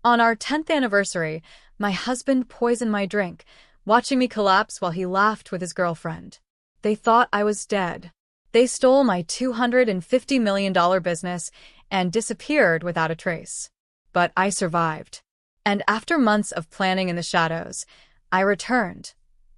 On our 10th anniversary, my husband poisoned my drink, watching me collapse while he laughed with his girlfriend. They thought I was dead. They stole my $250 million business and disappeared without a trace. But I survived. And after months of planning in the shadows, I returned.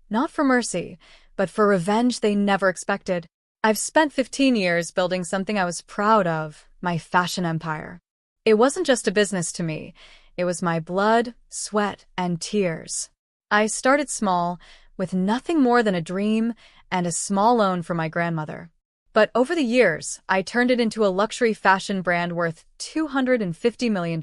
Not for mercy, but for revenge they never expected. I've spent 15 years building something I was proud of, my fashion empire. It wasn't just a business to me. It was my blood, sweat, and tears. I started small, with nothing more than a dream and a small loan from my grandmother. But over the years, I turned it into a luxury fashion brand worth $250 million.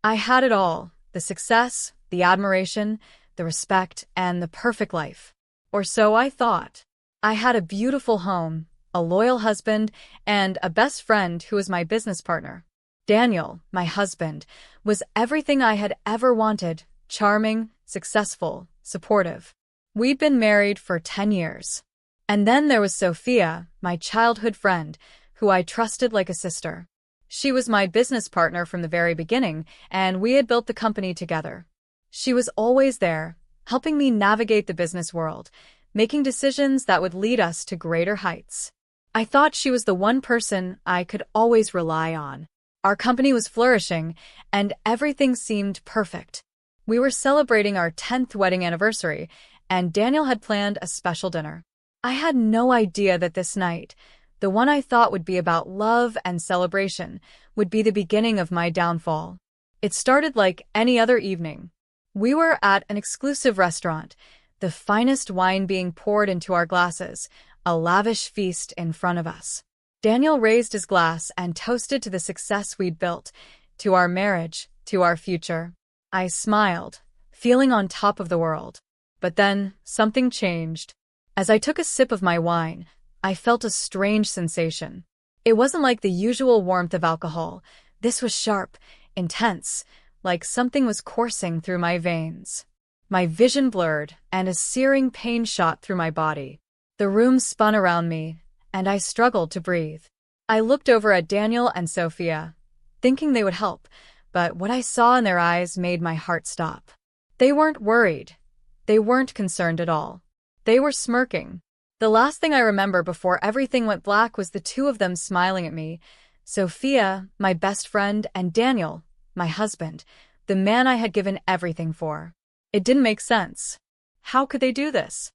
I had it all: the success, the admiration, the respect, and the perfect life. Or so I thought. I had a beautiful home, a loyal husband, and a best friend who was my business partner. Daniel, my husband, was everything I had ever wanted: charming, successful, supportive. We'd been married for 10 years. And then there was Sophia, my childhood friend, who I trusted like a sister. She was my business partner from the very beginning, and we had built the company together. She was always there, helping me navigate the business world, making decisions that would lead us to greater heights. I thought she was the one person I could always rely on. Our company was flourishing, and everything seemed perfect. We were celebrating our 10th wedding anniversary, and Daniel had planned a special dinner. I had no idea that this night, the one I thought would be about love and celebration, would be the beginning of my downfall. It started like any other evening. We were at an exclusive restaurant, the finest wine being poured into our glasses, a lavish feast in front of us. Daniel raised his glass and toasted to the success we'd built, to our marriage, to our future. I smiled, feeling on top of the world. But then, something changed. As I took a sip of my wine, I felt a strange sensation. It wasn't like the usual warmth of alcohol. This was sharp, intense, like something was coursing through my veins. My vision blurred, and a searing pain shot through my body. The room spun around me, and I struggled to breathe. I looked over at Daniel and Sophia, thinking they would help, but what I saw in their eyes made my heart stop. They weren't worried. They weren't concerned at all. They were smirking. The last thing I remember before everything went black was the two of them smiling at me: Sophia, my best friend, and Daniel, my husband, the man I had given everything for. It didn't make sense. How could they do this?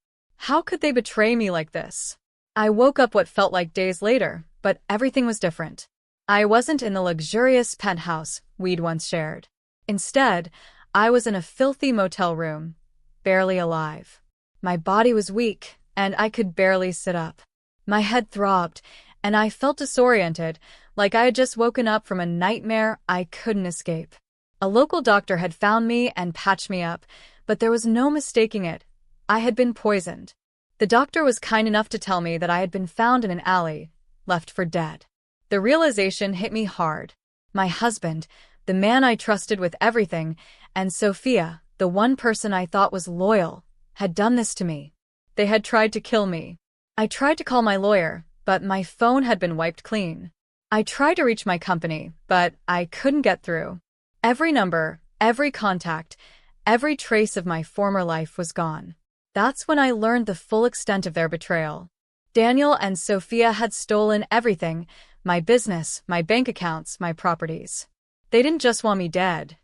How could they betray me like this? I woke up what felt like days later, but everything was different. I wasn't in the luxurious penthouse we'd once shared. Instead, I was in a filthy motel room, barely alive. My body was weak, and I could barely sit up. My head throbbed, and I felt disoriented, like I had just woken up from a nightmare I couldn't escape. A local doctor had found me and patched me up, but there was no mistaking it. I had been poisoned. The doctor was kind enough to tell me that I had been found in an alley, left for dead. The realization hit me hard. My husband, the man I trusted with everything, and Sophia, the one person I thought was loyal, had done this to me. They had tried to kill me. I tried to call my lawyer, but my phone had been wiped clean. I tried to reach my company, but I couldn't get through. Every number, every contact, every trace of my former life was gone. That's when I learned the full extent of their betrayal. Daniel and Sophia had stolen everything: my business, my bank accounts, my properties. They didn't just want me dead.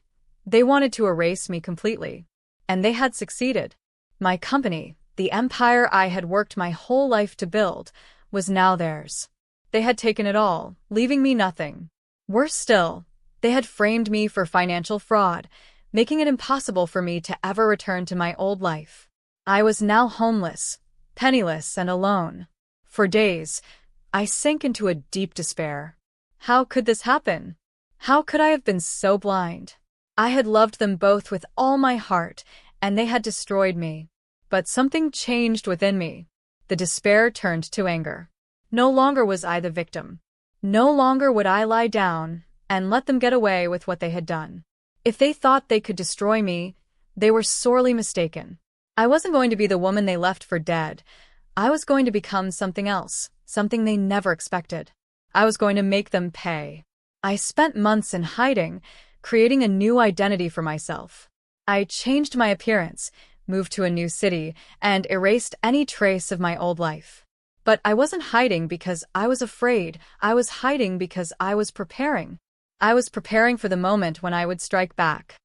They wanted to erase me completely. And they had succeeded. My company, the empire I had worked my whole life to build, was now theirs. They had taken it all, leaving me nothing. Worse still, they had framed me for financial fraud, making it impossible for me to ever return to my old life. I was now homeless, penniless, and alone. For days, I sank into a deep despair. How could this happen? How could I have been so blind? I had loved them both with all my heart, and they had destroyed me. But something changed within me. The despair turned to anger. No longer was I the victim. No longer would I lie down and let them get away with what they had done. If they thought they could destroy me, they were sorely mistaken. I wasn't going to be the woman they left for dead. I was going to become something else, something they never expected. I was going to make them pay. I spent months in hiding, creating a new identity for myself. I changed my appearance, moved to a new city, and erased any trace of my old life. But I wasn't hiding because I was afraid. I was hiding because I was preparing. I was preparing for the moment when I would strike back.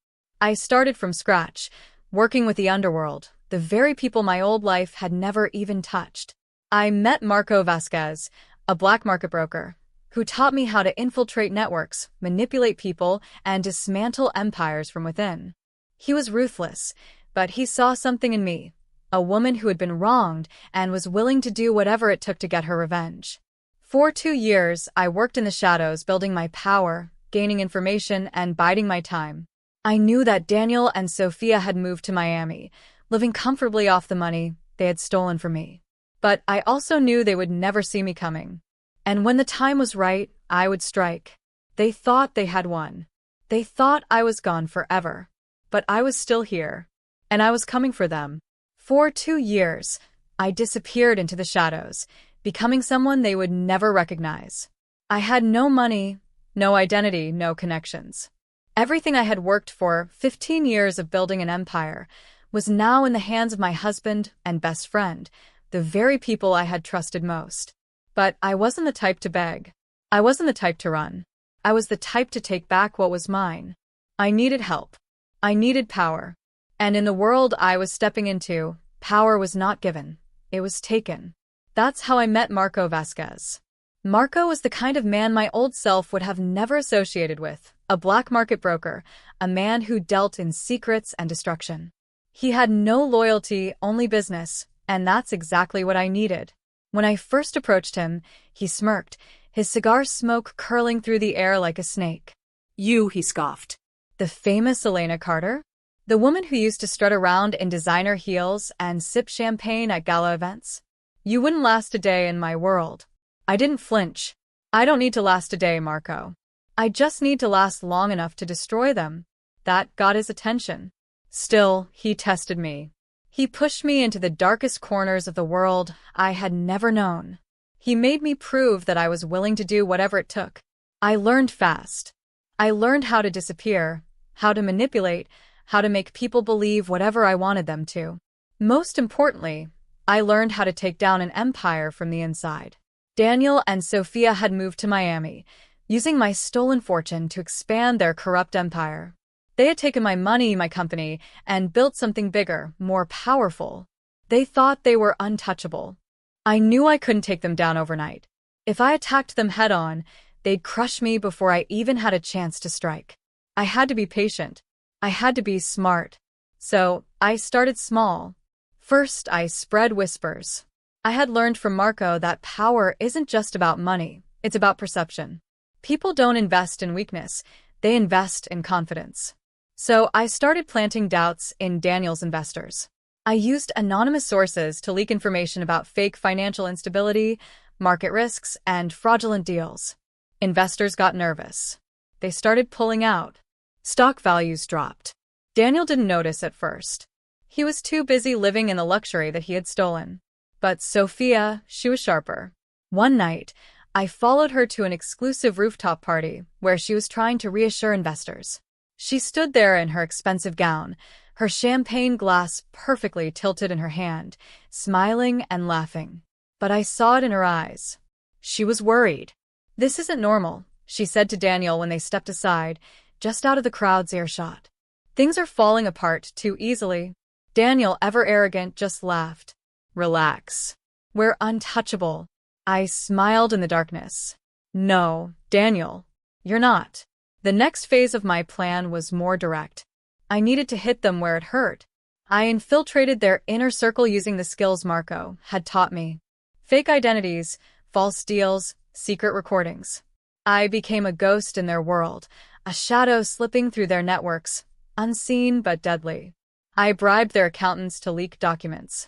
I started from scratch, working with the underworld, the very people my old life had never even touched. I met Marco Vasquez, a black market broker, who taught me how to infiltrate networks, manipulate people, and dismantle empires from within. He was ruthless, but he saw something in me, a woman who had been wronged and was willing to do whatever it took to get her revenge. For 2 years, I worked in the shadows, building my power, gaining information, and biding my time. I knew that Daniel and Sophia had moved to Miami, living comfortably off the money they had stolen from me. But I also knew they would never see me coming. And when the time was right, I would strike. They thought they had won. They thought I was gone forever. But I was still here. And I was coming for them. For 2 years, I disappeared into the shadows, becoming someone they would never recognize. I had no money, no identity, no connections. Everything I had worked for 15 years of building an empire was now in the hands of my husband and best friend, the very people I had trusted most. But I wasn't the type to beg. I wasn't the type to run. I was the type to take back what was mine. I needed help. I needed power. And in the world I was stepping into, power was not given. It was taken. That's how I met Marco Vasquez. Marco was the kind of man my old self would have never associated with, a black market broker, a man who dealt in secrets and destruction. He had no loyalty, only business, and that's exactly what I needed. When I first approached him, he smirked, his cigar smoke curling through the air like a snake. "You," he scoffed. The famous Elena Carter? The woman who used to strut around in designer heels and sip champagne at gala events? You wouldn't last a day in my world. I didn't flinch. I don't need to last a day, Marco. I just need to last long enough to destroy them. That got his attention. Still, he tested me. He pushed me into the darkest corners of the world I had never known. He made me prove that I was willing to do whatever it took. I learned fast. I learned how to disappear, how to manipulate, how to make people believe whatever I wanted them to. Most importantly, I learned how to take down an empire from the inside. Daniel and Sophia had moved to Miami, using my stolen fortune to expand their corrupt empire. They had taken my money, my company, and built something bigger, more powerful. They thought they were untouchable. I knew I couldn't take them down overnight. If I attacked them head-on, they'd crush me before I even had a chance to strike. I had to be patient. I had to be smart. So, I started small. First, I spread whispers. I had learned from Marco that power isn't just about money, it's about perception. People don't invest in weakness, they invest in confidence. So I started planting doubts in Daniel's investors. I used anonymous sources to leak information about fake financial instability, market risks, and fraudulent deals. Investors got nervous. They started pulling out. Stock values dropped. Daniel didn't notice at first. He was too busy living in the luxury that he had stolen. But Sophia, she was sharper. One night, I followed her to an exclusive rooftop party where she was trying to reassure investors. She stood there in her expensive gown, her champagne glass perfectly tilted in her hand, smiling and laughing. But I saw it in her eyes. She was worried. "This isn't normal," she said to Daniel when they stepped aside, just out of the crowd's earshot. "Things are falling apart too easily." Daniel, ever arrogant, just laughed. "Relax. We're untouchable." I smiled in the darkness. "No, Daniel, you're not." The next phase of my plan was more direct. I needed to hit them where it hurt. I infiltrated their inner circle using the skills Marco had taught me. Fake identities, false deals, secret recordings. I became a ghost in their world, a shadow slipping through their networks, unseen but deadly. I bribed their accountants to leak documents.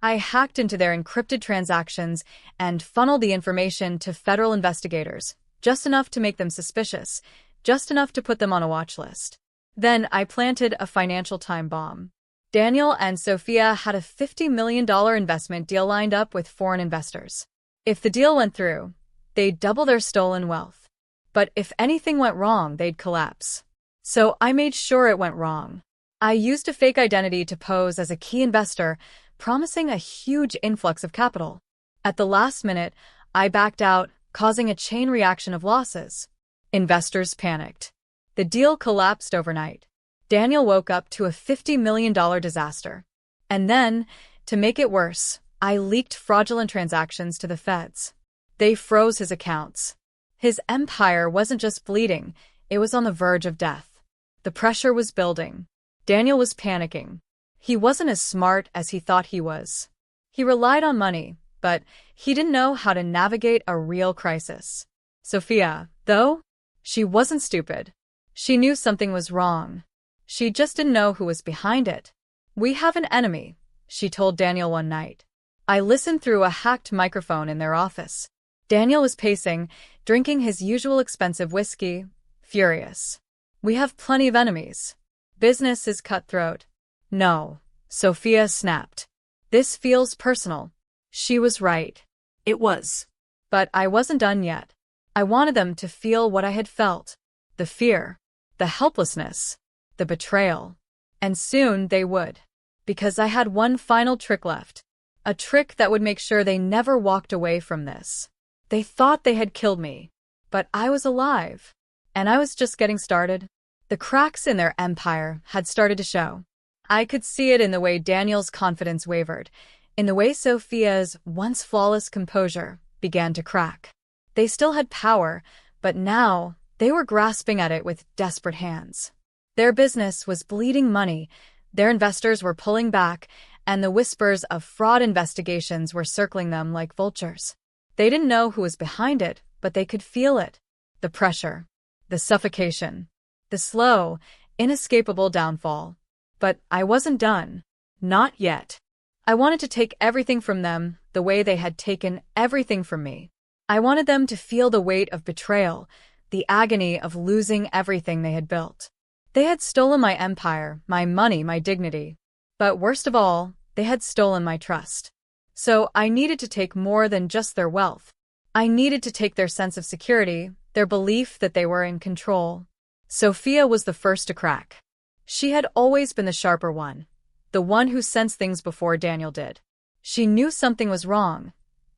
I hacked into their encrypted transactions and funneled the information to federal investigators, just enough to make them suspicious, just enough to put them on a watch list. Then I planted a financial time bomb. Daniel and Sophia had a $50 million investment deal lined up with foreign investors. If the deal went through, they'd double their stolen wealth. But if anything went wrong, they'd collapse. So I made sure it went wrong. I used a fake identity to pose as a key investor, promising a huge influx of capital. At the last minute, I backed out, causing a chain reaction of losses. Investors panicked. The deal collapsed overnight. Daniel woke up to a $50 million disaster. And then, to make it worse, I leaked fraudulent transactions to the feds. They froze his accounts. His empire wasn't just bleeding, it was on the verge of death. The pressure was building. Daniel was panicking. He wasn't as smart as he thought he was. He relied on money, but he didn't know how to navigate a real crisis. Sophia, though, she wasn't stupid. She knew something was wrong. She just didn't know who was behind it. "We have an enemy," she told Daniel one night. I listened through a hacked microphone in their office. Daniel was pacing, drinking his usual expensive whiskey, furious. "We have plenty of enemies. Business is cutthroat." "No," Sophia snapped. "This feels personal." She was right. It was. But I wasn't done yet. I wanted them to feel what I had felt. The fear. The helplessness. The betrayal. And soon they would. Because I had one final trick left. A trick that would make sure they never walked away from this. They thought they had killed me. But I was alive. And I was just getting started. The cracks in their empire had started to show. I could see it in the way Daniel's confidence wavered, in the way Sophia's once flawless composure began to crack. They still had power, but now they were grasping at it with desperate hands. Their business was bleeding money, their investors were pulling back, and the whispers of fraud investigations were circling them like vultures. They didn't know who was behind it, but they could feel it. The pressure. The suffocation. The slow, inescapable downfall. But I wasn't done. Not yet. I wanted to take everything from them the way they had taken everything from me. I wanted them to feel the weight of betrayal, the agony of losing everything they had built. They had stolen my empire, my money, my dignity. But worst of all, they had stolen my trust. So I needed to take more than just their wealth. I needed to take their sense of security, their belief that they were in control. Sophia was the first to crack. She had always been the sharper one, the one who sensed things before Daniel did. She knew something was wrong,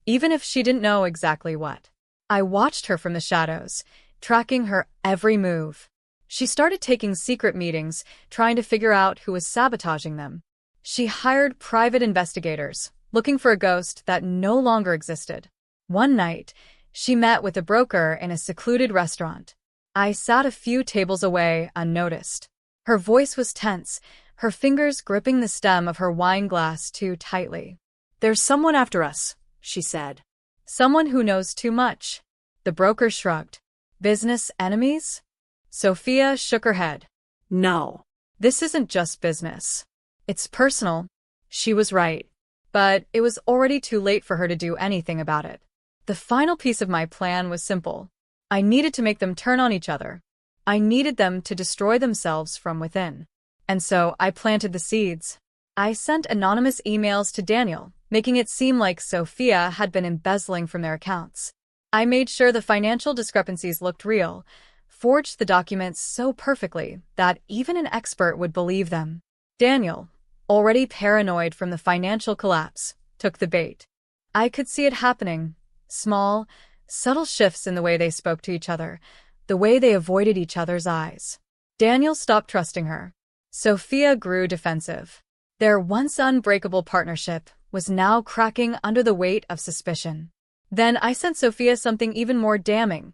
even if she didn't know exactly what. I watched her from the shadows, tracking her every move. She started taking secret meetings, trying to figure out who was sabotaging them. She hired private investigators, looking for a ghost that no longer existed. One night, she met with a broker in a secluded restaurant. I sat a few tables away, unnoticed. Her voice was tense, her fingers gripping the stem of her wine glass too tightly. "There's someone after us," she said. "Someone who knows too much." The broker shrugged. "Business enemies?" Sophia shook her head. "No. This isn't just business. It's personal." She was right. But it was already too late for her to do anything about it. The final piece of my plan was simple. I needed to make them turn on each other. I needed them to destroy themselves from within. And so I planted the seeds. I sent anonymous emails to Daniel, making it seem like Sophia had been embezzling from their accounts. I made sure the financial discrepancies looked real, forged the documents so perfectly that even an expert would believe them. Daniel, already paranoid from the financial collapse, took the bait. I could see it happening. Small, subtle shifts in the way they spoke to each other, the way they avoided each other's eyes. Daniel stopped trusting her. Sophia grew defensive. Their once unbreakable partnership was now cracking under the weight of suspicion. Then I sent Sophia something even more damning.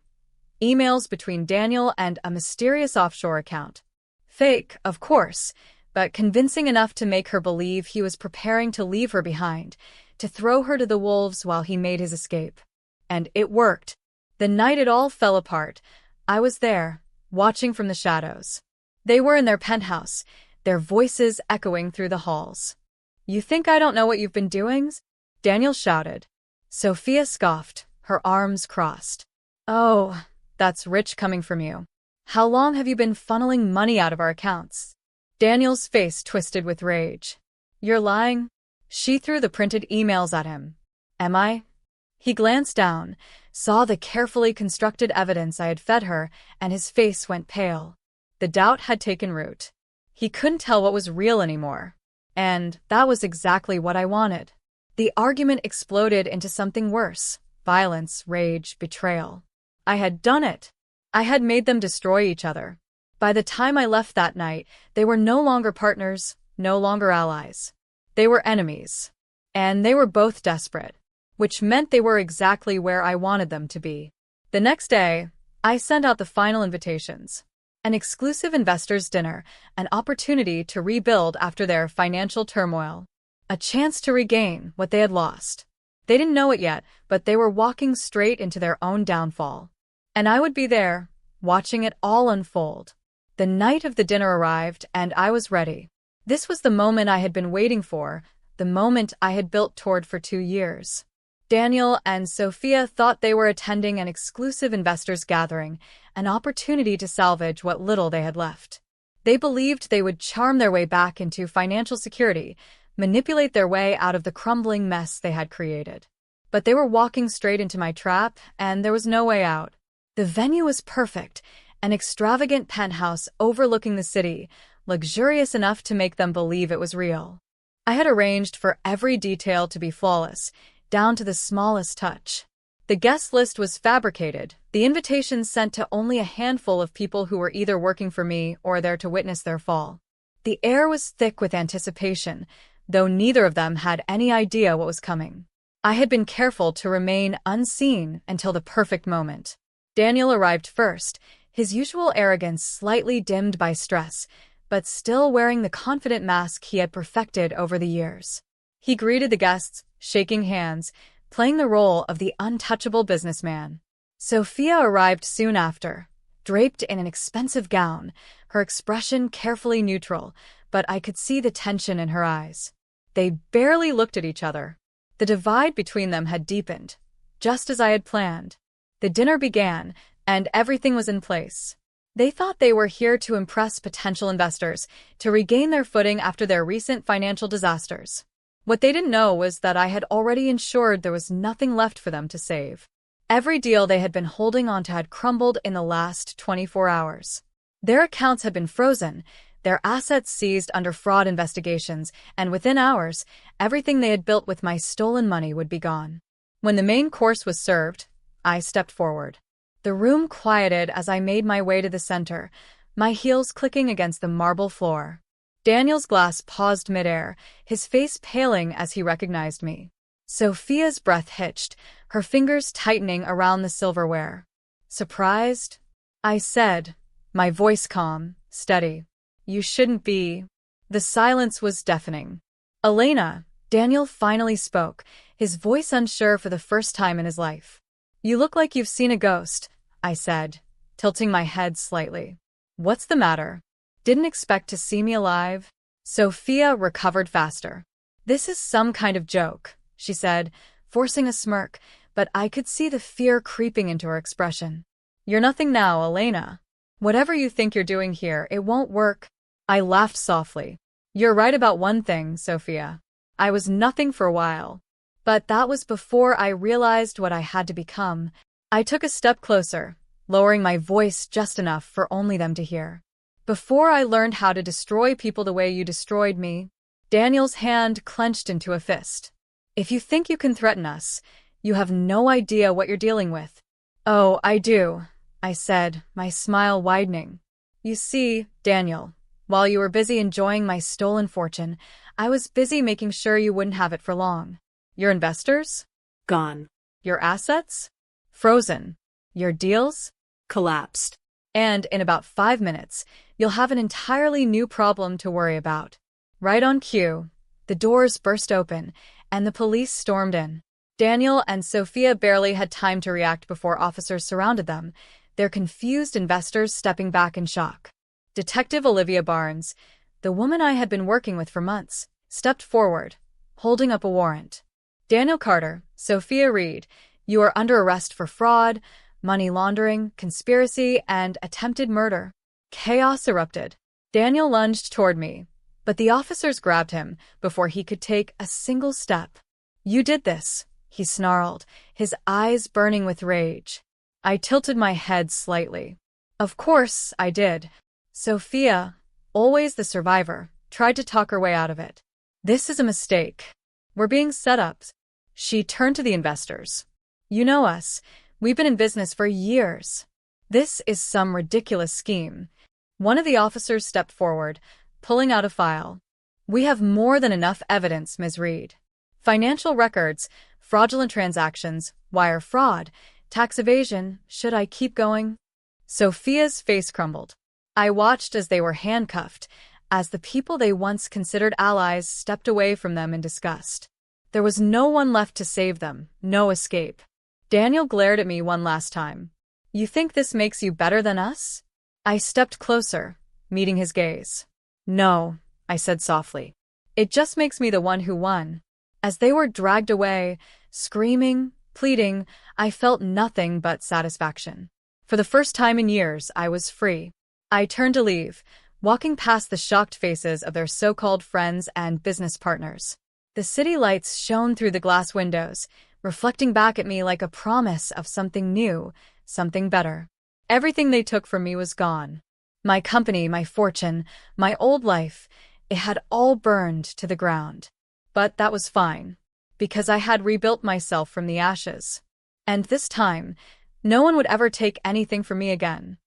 Emails between Daniel and a mysterious offshore account. Fake, of course, but convincing enough to make her believe he was preparing to leave her behind, to throw her to the wolves while he made his escape. And it worked. The night it all fell apart, I was there, watching from the shadows. They were in their penthouse, their voices echoing through the halls. "You think I don't know what you've been doing?" Daniel shouted. Sophia scoffed, her arms crossed. "Oh, that's rich coming from you. How long have you been funneling money out of our accounts?" Daniel's face twisted with rage. "You're lying?" She threw the printed emails at him. "Am I?" He glanced down, saw the carefully constructed evidence I had fed her, and his face went pale. The doubt had taken root. He couldn't tell what was real anymore. And that was exactly what I wanted. The argument exploded into something worse: violence, rage, betrayal. I had done it. I had made them destroy each other. By the time I left that night, they were no longer partners, no longer allies. They were enemies. And they were both desperate, which meant they were exactly where I wanted them to be. The next day, I sent out the final invitations. An exclusive investors' dinner, an opportunity to rebuild after their financial turmoil. A chance to regain what they had lost. They didn't know it yet, but they were walking straight into their own downfall. And I would be there, watching it all unfold. The night of the dinner arrived, and I was ready. This was the moment I had been waiting for, the moment I had built toward for 2 years. Daniel and Sophia thought they were attending an exclusive investors' gathering, an opportunity to salvage what little they had left. They believed they would charm their way back into financial security, manipulate their way out of the crumbling mess they had created. But they were walking straight into my trap, and there was no way out. The venue was perfect, an extravagant penthouse overlooking the city, luxurious enough to make them believe it was real. I had arranged for every detail to be flawless, down to the smallest touch. The guest list was fabricated, the invitations sent to only a handful of people who were either working for me or there to witness their fall. The air was thick with anticipation, though neither of them had any idea what was coming. I had been careful to remain unseen until the perfect moment. Daniel arrived first, his usual arrogance slightly dimmed by stress, but still wearing the confident mask he had perfected over the years. He greeted the guests, shaking hands, playing the role of the untouchable businessman. Sophia arrived soon after, draped in an expensive gown, her expression carefully neutral, but I could see the tension in her eyes. They barely looked at each other. The divide between them had deepened, just as I had planned. The dinner began, and everything was in place. They thought they were here to impress potential investors, to regain their footing after their recent financial disasters. What they didn't know was that I had already ensured there was nothing left for them to save. Every deal they had been holding on to had crumbled in the last 24 hours. Their accounts had been frozen, their assets seized under fraud investigations, and within hours, everything they had built with my stolen money would be gone. When the main course was served, I stepped forward. The room quieted as I made my way to the center, my heels clicking against the marble floor. Daniel's glass paused midair, his face paling as he recognized me. Sophia's breath hitched, her fingers tightening around the silverware. Surprised? I said, my voice calm, steady. You shouldn't be. The silence was deafening. Elena, Daniel finally spoke, his voice unsure for the first time in his life. You look like you've seen a ghost, I said, tilting my head slightly. What's the matter? Didn't expect to see me alive? Sophia recovered faster. This is some kind of joke, she said, forcing a smirk, but I could see the fear creeping into her expression. You're nothing now, Elena. Whatever you think you're doing here, it won't work. I laughed softly. You're right about one thing, Sophia. I was nothing for a while. But that was before I realized what I had to become. I took a step closer, lowering my voice just enough for only them to hear. Before I learned how to destroy people the way you destroyed me. Daniel's hand clenched into a fist. If you think you can threaten us, you have no idea what you're dealing with. Oh, I do, I said, my smile widening. You see, Daniel, while you were busy enjoying my stolen fortune, I was busy making sure you wouldn't have it for long. Your investors? Gone. Your assets? Frozen. Your deals? Collapsed. And in about 5 minutes, you'll have an entirely new problem to worry about. Right on cue, the doors burst open, and the police stormed in. Daniel and Sophia barely had time to react before officers surrounded them, their confused investors stepping back in shock. Detective Olivia Barnes, the woman I had been working with for months, stepped forward, holding up a warrant. Daniel Carter, Sophia Reed, you are under arrest for fraud, money laundering, conspiracy, and attempted murder. Chaos erupted. Daniel lunged toward me, but the officers grabbed him before he could take a single step. You did this, he snarled, his eyes burning with rage. I tilted my head slightly. Of course I did. Sophia, always the survivor, tried to talk her way out of it. This is a mistake. We're being set up. She turned to the investors. You know us. We've been in business for years. This is some ridiculous scheme. One of the officers stepped forward, pulling out a file. We have more than enough evidence, Ms. Reed. Financial records, fraudulent transactions, wire fraud, tax evasion. Should I keep going? Sophia's face crumbled. I watched as they were handcuffed, as the people they once considered allies stepped away from them in disgust. There was no one left to save them, no escape. Daniel glared at me one last time. You think this makes you better than us? I stepped closer, meeting his gaze. No, I said softly. It just makes me the one who won. As they were dragged away, screaming, pleading, I felt nothing but satisfaction. For the first time in years, I was free. I turned to leave, walking past the shocked faces of their so-called friends and business partners. The city lights shone through the glass windows, reflecting back at me like a promise of something new, something better. Everything they took from me was gone. My company, my fortune, my old life, it had all burned to the ground. But that was fine, because I had rebuilt myself from the ashes. And this time, no one would ever take anything from me again.